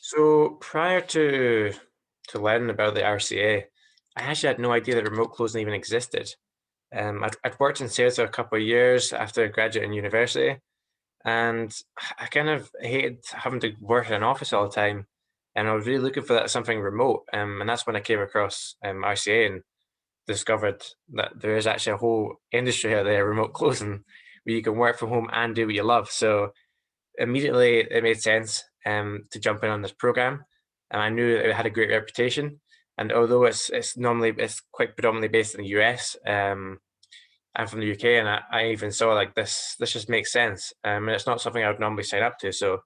So prior to learning about the RCA, I actually had no idea that remote closing even existed. I'd worked in sales for a couple of years after graduating university, and I kind of hated having to work in an office all the time. And I was really looking for that something remote. And that's when I came across RCA and discovered that there is actually a whole industry out there, remote closing, where you can work from home and do what you love. So immediately it made sense to jump in on this program, and I knew it had a great reputation. And although it's quite predominantly based in the US, I'm from the UK, and I even saw like this just makes sense, and it's not something I would normally sign up to. So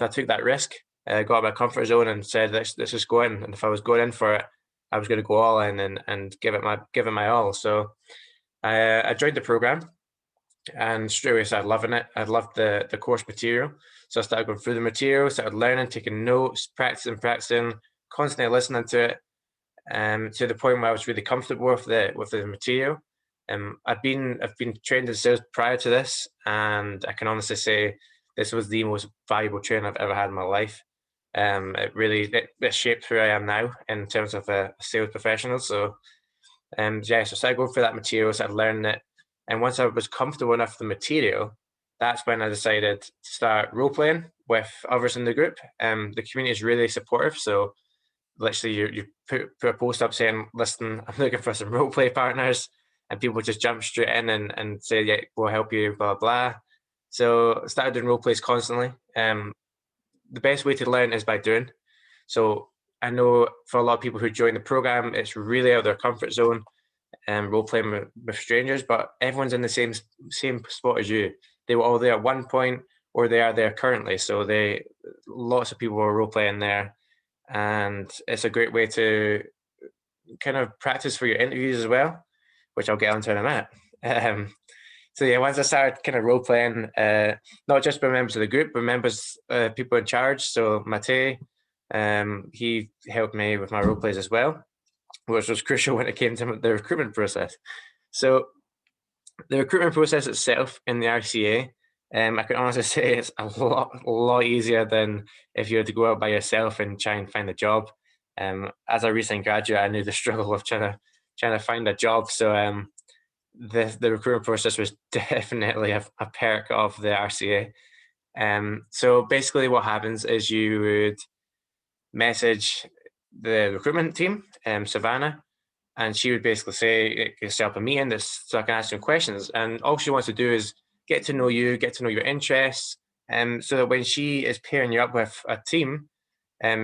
I took that risk, got out of my comfort zone, and said let's just go in. And if I was going in for it, I was going to go all in and give it my all. So I joined the program, and straight away started loving it. I loved the course material, so I started going through the material, started learning, taking notes, practicing, constantly listening to it, to the point where I was really comfortable with the material. I've been trained in sales prior to this, and I can honestly say this was the most valuable training I've ever had in my life. It shaped who I am now in terms of a sales professional. So yeah, so I started going through that material, started learning it. And once I was comfortable enough with the material, that's when I decided to start role playing with others in the group. The community is really supportive. So literally, you put a post up saying, listen, I'm looking for some role play partners. And people just jump straight in and say, yeah, we'll help you, blah, blah. So I started doing role plays constantly. The best way to learn is by doing. So I know for a lot of people who join the program, it's really out of their comfort zone and role playing with strangers, but everyone's in the same spot as you. They were all there at one point, or they are there currently. So they lots of people are role playing there, and it's a great way to kind of practice for your interviews as well, which I'll get onto in a minute. So yeah, once I started kind of role playing, not just by members of the group, but members, people in charge. So Mate, he helped me with my role plays as well, which was crucial when it came to the recruitment process. So the recruitment process itself in the RCA, I can honestly say it's a lot easier than if you had to go out by yourself and try and find a job. As a recent graduate, I knew the struggle of trying to find a job. So the recruitment process was definitely a perk of the RCA. So basically, what happens is you would message the recruitment team, Savannah, and she would basically say, set up a meeting so I can ask some questions. And all she wants to do is get to know you, get to know your interests, so that when she is pairing you up with a team,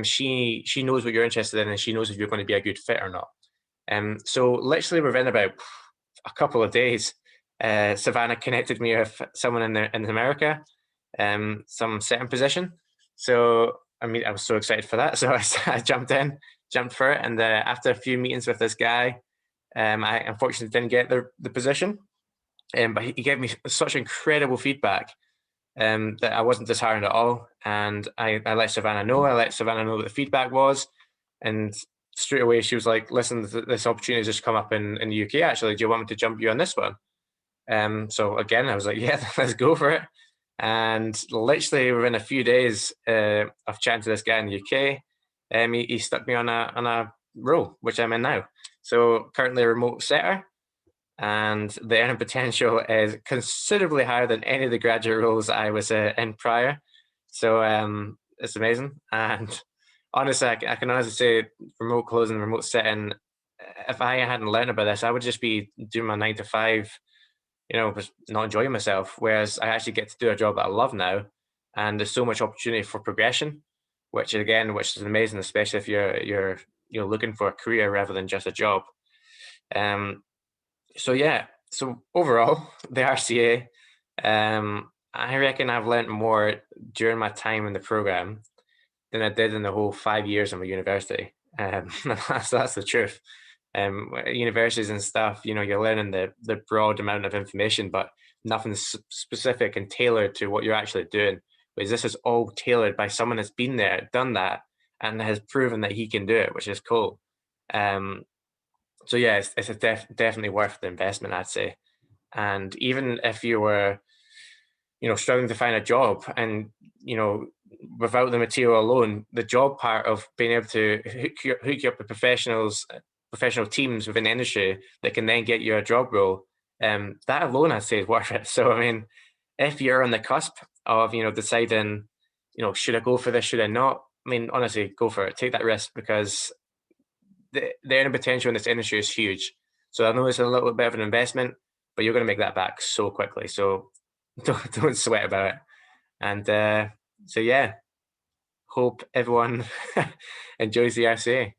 she knows what you're interested in, and she knows if you're going to be a good fit or not. So literally within about a couple of days, Savannah connected me with someone in America, some setting position. So I mean, I was so excited for that. So I jumped for it, and after a few meetings with this guy, I unfortunately didn't get the position. But he gave me such incredible feedback that I wasn't disheartened at all. And I let Savannah know. I let Savannah know what the feedback was, and straight away she was like, "Listen, this opportunity has just come up in the UK. Actually, do you want me to jump you on this one?" So again, I was like, "Yeah, let's go for it." And literally within a few days of chatting to this guy in the UK, he stuck me on a role, which I'm in now. So currently a remote setter, and the earning potential is considerably higher than any of the graduate roles I was in prior. So it's amazing. And honestly, I can honestly say remote closing, remote setting, if I hadn't learned about this, I would just be doing my 9 to 5, just not enjoying myself. Whereas I actually get to do a job that I love now, and there's so much opportunity for progression, which is amazing, especially if you're looking for a career rather than just a job. Um, so yeah, so overall, the RCA, I reckon I've learned more during my time in the program than I did in the whole 5 years of my university. That's the truth. Universities and stuff, you're learning the broad amount of information, but nothing specific and tailored to what you're actually doing. Whereas this is all tailored by someone that's been there, done that, and has proven that he can do it, which is cool. Um, so yeah, it's definitely worth the investment, I'd say. And even if you were, struggling to find a job, and without the material alone, the job part of being able to hook you up with professional teams within the industry that can then get you a job role, that alone I'd say is worth it. So I mean, if you're on the cusp of deciding, should I go for this, should I not? I mean, honestly, go for it. Take that risk, because the earning potential in this industry is huge. So I know it's a little bit of an investment, but you're going to make that back so quickly. So don't sweat about it. And so yeah, hope everyone enjoys the RCA.